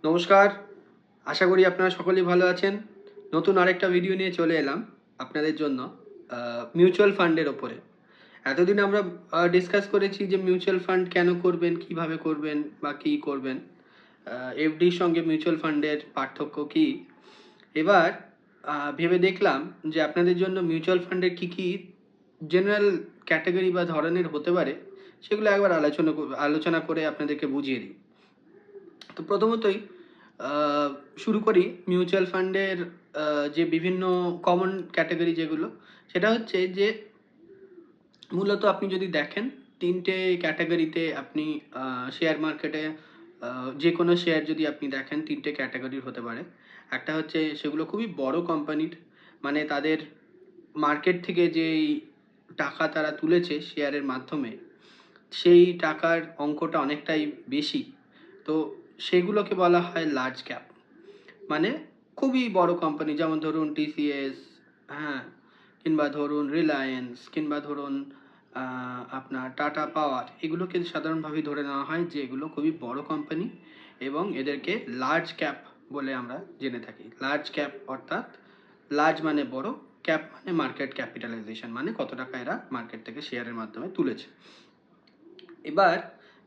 নমস্কার, আশা করি আপনারা সকলেই ভালো আছেন। নতুন আরেকটা ভিডিও নিয়ে চলে এলাম আপনাদের জন্য মিউচুয়াল ফান্ডের ওপরে। এতদিন আমরা ডিসকাস করেছি যে মিউচুয়াল ফান্ড কেন করবেন, কিভাবে করবেন বা কী করবেন। এফডির সঙ্গে মিউচুয়াল ফান্ডের পার্থক্য কী? এবার ভেবে দেখলাম যে আপনাদের জন্য মিউচুয়াল ফান্ডের কী জেনারেল ক্যাটেগরি বা ধরনের হতে পারে, সেগুলো একবার আলোচনা করে আপনাদেরকে বুঝিয়ে দিই। তো প্রথমতই শুরু করি মিউচুয়াল ফান্ডের যে বিভিন্ন কমন ক্যাটাগরি যেগুলো, সেটা হচ্ছে যে মূলত আপনি যদি দেখেন ৩টে ক্যাটাগরিতে আপনি শেয়ার মার্কেটে যে কোনো শেয়ার যদি আপনি দেখেন ৩টে ক্যাটাগরির হতে পারে। একটা হচ্ছে সেগুলো খুবই বড় কোম্পানির, মানে তাদের মার্কেট থেকে যেই টাকা তারা তুলেছে শেয়ারের মাধ্যমে, সেই টাকার অঙ্কটা অনেকটাই বেশি। তো সেগুলোকে বলা হয় লার্জ ক্যাপ। মানে খুবই বড় কোম্পানি, যেমন ধরুন টিসিএস, হ্যাঁ, কিংবা ধরুন রিলায়েন্স, কিংবা ধরুন আপনার টাটা পাওয়ার। এগুলোকে সাধারণভাবে ধরে নেওয়া হয় যে এগুলো খুবই বড় কোম্পানি এবং এদেরকে লার্জ ক্যাপ বলে আমরা জেনে থাকি। লার্জ ক্যাপ অর্থাৎ লার্জ মানে বড়, ক্যাপ মানে মার্কেট ক্যাপিটালাইজেশন, মানে কত টাকা এরা মার্কেট থেকে শেয়ারের মাধ্যমে তুলেছে। এবার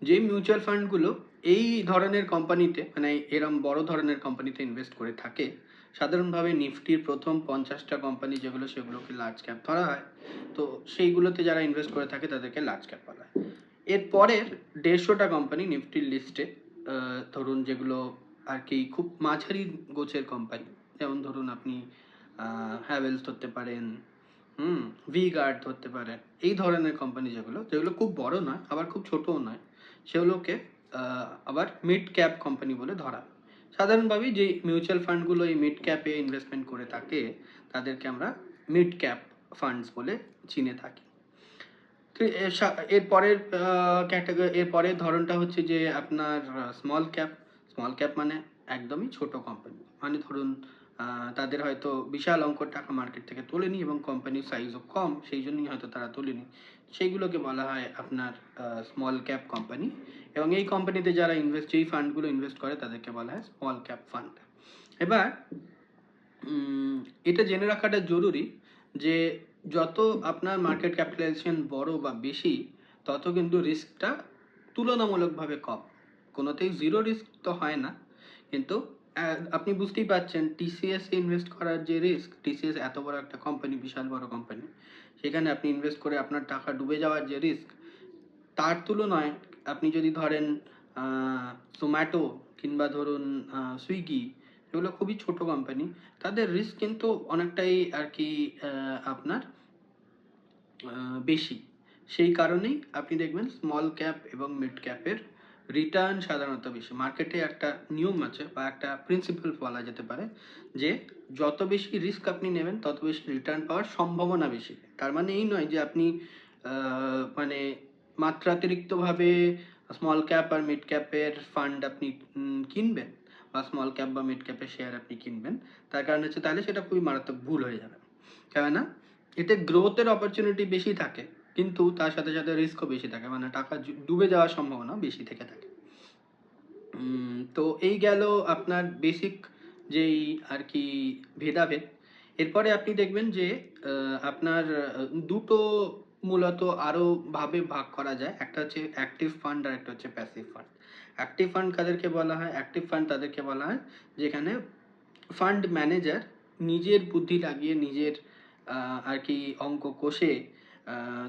যে মিউচুয়াল ফান্ডগুলো এই ধরনের কোম্পানিতে, মানে এরম বড় ধরনের কোম্পানিতে ইনভেস্ট করে থাকে, সাধারণভাবে নিফটির প্রথম 50টা কোম্পানি যেগুলো, সেগুলোকে লার্জ ক্যাপ ধরা হয়। তো সেইগুলোতে যারা ইনভেস্ট করে থাকে তাদেরকে লার্জ ক্যাপ বলা হয়। এর পরের 150টা কোম্পানি নিফটির লিস্টে, ধরুন যেগুলো আর কি খুব মাঝারি গোছের কোম্পানি, যেমন ধরুন আপনি হ্যাভেলস ধরতে পারেন, ভি গার্ড ধরতে পারেন। এই ধরনের কোম্পানি যেগুলো যেগুলো খুব বড় নয় আবার খুব ছোটও নয়, সেগুলোকে আবার মিড ক্যাপ কোম্পানি বলে ধরা। সাধারণভাবে যে মিউচুয়াল ফান্ডগুলো এই মিড ক্যাপে ইনভেস্টমেন্ট করে থাকে তাদেরকে আমরা মিড ক্যাপ ফান্ডস বলে চিনে থাকি। তো এর পরের ক্যাটাগরি, এর পরের ধরনটা হচ্ছে যে আপনার স্মল ক্যাপ। স্মল ক্যাপ মানে একদমই ছোট কোম্পানি, মানে ধরুন তাদের হয়তো বিশাল অঙ্কের টাকা মার্কেট থেকে তোলেনি এবং কোম্পানির সাইজও কম, সেই জন্যই হয়তো তারা তোলেনি। সেইগুলোকে বলা হয় আপনার স্মল ক্যাপ কোম্পানি। এবং এই কোম্পানিতে যারা যেই ফান্ডগুলো ইনভেস্ট করে তাদেরকে বলা হয় স্মল ক্যাপ ফান্ড। এবার এটা জেনে রাখাটা জরুরি যে যত আপনার মার্কেট ক্যাপিটালাইজেশন বড় বা বেশি, তত কিন্তু রিস্কটা তুলনামূলকভাবে কম। কোনোতেই জিরো রিস্ক তো হয় না, কিন্তু আপনি বুঝতেই পারছেন টিসিএস এ ইনভেস্ট করার যে রিস্ক, টিসিএস এত বড় একটা কোম্পানি, বিশাল বড় কোম্পানি, সেখানে আপনি ইনভেস্ট করে আপনার টাকা ডুবে যাওয়ার যে রিস্ক, তার তুলনায় আপনি যদি ধরেন জোম্যাটো কিংবা ধরুন সুইগি, এগুলো খুবই ছোট কোম্পানি, তাদের রিস্ক কিন্তু অনেকটাই আর কি আপনার বেশি। সেই কারণেই আপনি দেখবেন স্মল ক্যাপ এবং মিড ক্যাপের রিটার্ন সাধারণত বেশি। মার্কেটে একটা নিয়ম আছে বা একটা প্রিন্সিপাল বলা যেতে পারে যে যত বেশি রিস্ক আপনি নেবেন তত বেশি রিটার্ন পাওয়ার সম্ভাবনা বেশি। তার মানে এই নয় যে আপনি মানে মাত্রাতিরিক্তভাবে স্মল ক্যাপ আর মিড ক্যাপের ফান্ড আপনি কিনবেন বা স্মল ক্যাপ বা মিড ক্যাপের শেয়ার আপনি কিনবেন। তার কারণ হচ্ছে তাহলে সেটা খুবই মারাত্মক ভুল হয়ে যাবে। কেননা এতে গ্রোথের অপরচুনিটি বেশি থাকে, কিন্তু তার সাথে সাথে রিস্কও বেশি থাকে, মানে টাকা ডুবে যাওয়ার সম্ভাবনা বেশি থেকে থাকে। তো এই গেল আপনার বেসিক যেই আর কি ভেদাভেদ। এরপরে আপনি দেখবেন যে আপনার দুটো মূলত আরও ভাবে ভাগ করা যায়। একটা হচ্ছে অ্যাক্টিভ ফান্ড আর একটা হচ্ছে প্যাসিভ ফান্ড। অ্যাক্টিভ ফান্ড কাদেরকে বলা হয়? অ্যাক্টিভ ফান্ড তাদেরকে বলা হয় যেখানে ফান্ড ম্যানেজার নিজের বুদ্ধি লাগিয়ে, নিজের আর কি অঙ্ক কষে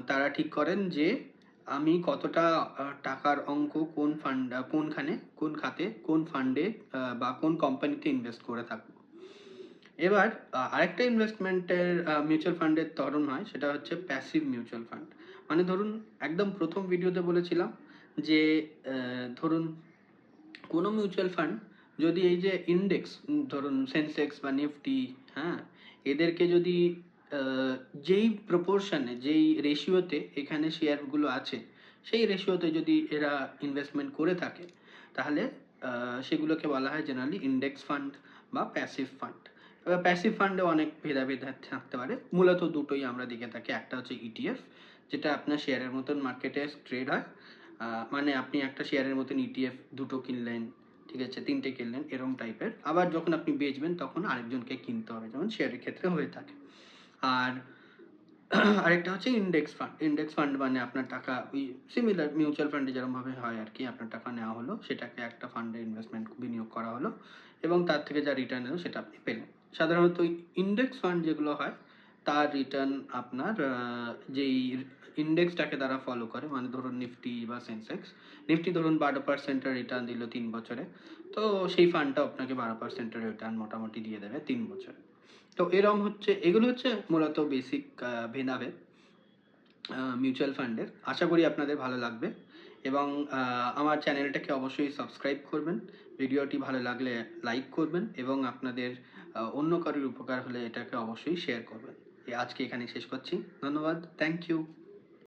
তারা ঠিক করেন যে আমি কতটা টাকার অঙ্ক কোন ফান্ড, কোনখানে, কোন খাতে, কোন ফান্ডে বা কোন কোম্পানিতে ইনভেস্ট করে থাকবো। এবার আরেকটা ইনভেস্টমেন্টের মিউচুয়াল ফান্ডের ধরন হয়, সেটা হচ্ছে প্যাসিভ মিউচুয়াল ফান্ড। মানে ধরুন একদম প্রথম ভিডিওতে বলেছিলাম যে ধরুন কোনো মিউচুয়াল ফান্ড যদি এই যে ইন্ডেক্স, ধরুন সেন্সেক্স বা নিফটি, হ্যাঁ, এদেরকে যদি যেই প্রপোর্শনে, যেই রেশিওতে এখানে শেয়ারগুলো আছে, সেই রেশিওতে যদি এরা ইনভেস্টমেন্ট করে থাকে, তাহলে সেগুলোকে বলা হয় জেনারেলি ইন্ডেক্স ফান্ড বা প্যাসিভ ফান্ড। এবার প্যাসিভ ফান্ডে অনেক ভেদাভেদ থাকতে পারে, মূলত দুটোই আমরা দেখে থাকি। একটা হচ্ছে ইটিএফ, যেটা আপনার শেয়ারের মতন মার্কেটে ট্রেড হয়, মানে আপনি একটা শেয়ারের মতন ইটিএফ দুটো কিনলেন, ঠিক আছে, 3টে কিনলেন এরকম টাইপের। আবার যখন আপনি বেচবেন তখন আরেকজনকে কিনতে হবে, যেমন শেয়ারের ক্ষেত্রে হয়ে থাকে। আর আরেকটা হচ্ছে ইন্ডেক্স ফান্ড। ইন্ডেক্স ফান্ড মানে আপনার টাকা ওই সিমিলার মিউচুয়াল ফান্ডে যেরকমভাবে হয় আর কি, আপনার টাকা নেওয়া হলো, সেটাকে একটা ফান্ডে ইনভেস্টমেন্ট বিনিয়োগ করা হলো এবং তার থেকে যা রিটার্ন এলো সেটা আপনি পেলেন। সাধারণত ইন্ডেক্স ফান্ড যেগুলো হয় তার রিটার্ন আপনার যেই ইন্ডেক্সটাকে তারা ফলো করে, মানে ধরুন নিফটি বা সেন্সেক্স, নিফটি ধরুন 12% রিটার্ন দিল 3 বছরে, তো সেই ফান্ডটা আপনাকে 12% রিটার্ন মোটামুটি দিয়ে দেবে 3 বছরে। তো এরম হচ্ছে, এগুলো হচ্ছে মূলত বেসিক ভেদাভেদ মিউচুয়াল ফান্ডের। আশা করি আপনাদের ভালো লাগবে এবং আমার চ্যানেলটাকে অবশ্যই সাবস্ক্রাইব করবেন, ভিডিওটি ভালো লাগলে লাইক করবেন এবং আপনাদের অন্য কারোর উপকার হলে এটাকে অবশ্যই শেয়ার করবেন। আজকে এখানে শেষ করছি, ধন্যবাদ, থ্যাংক ইউ।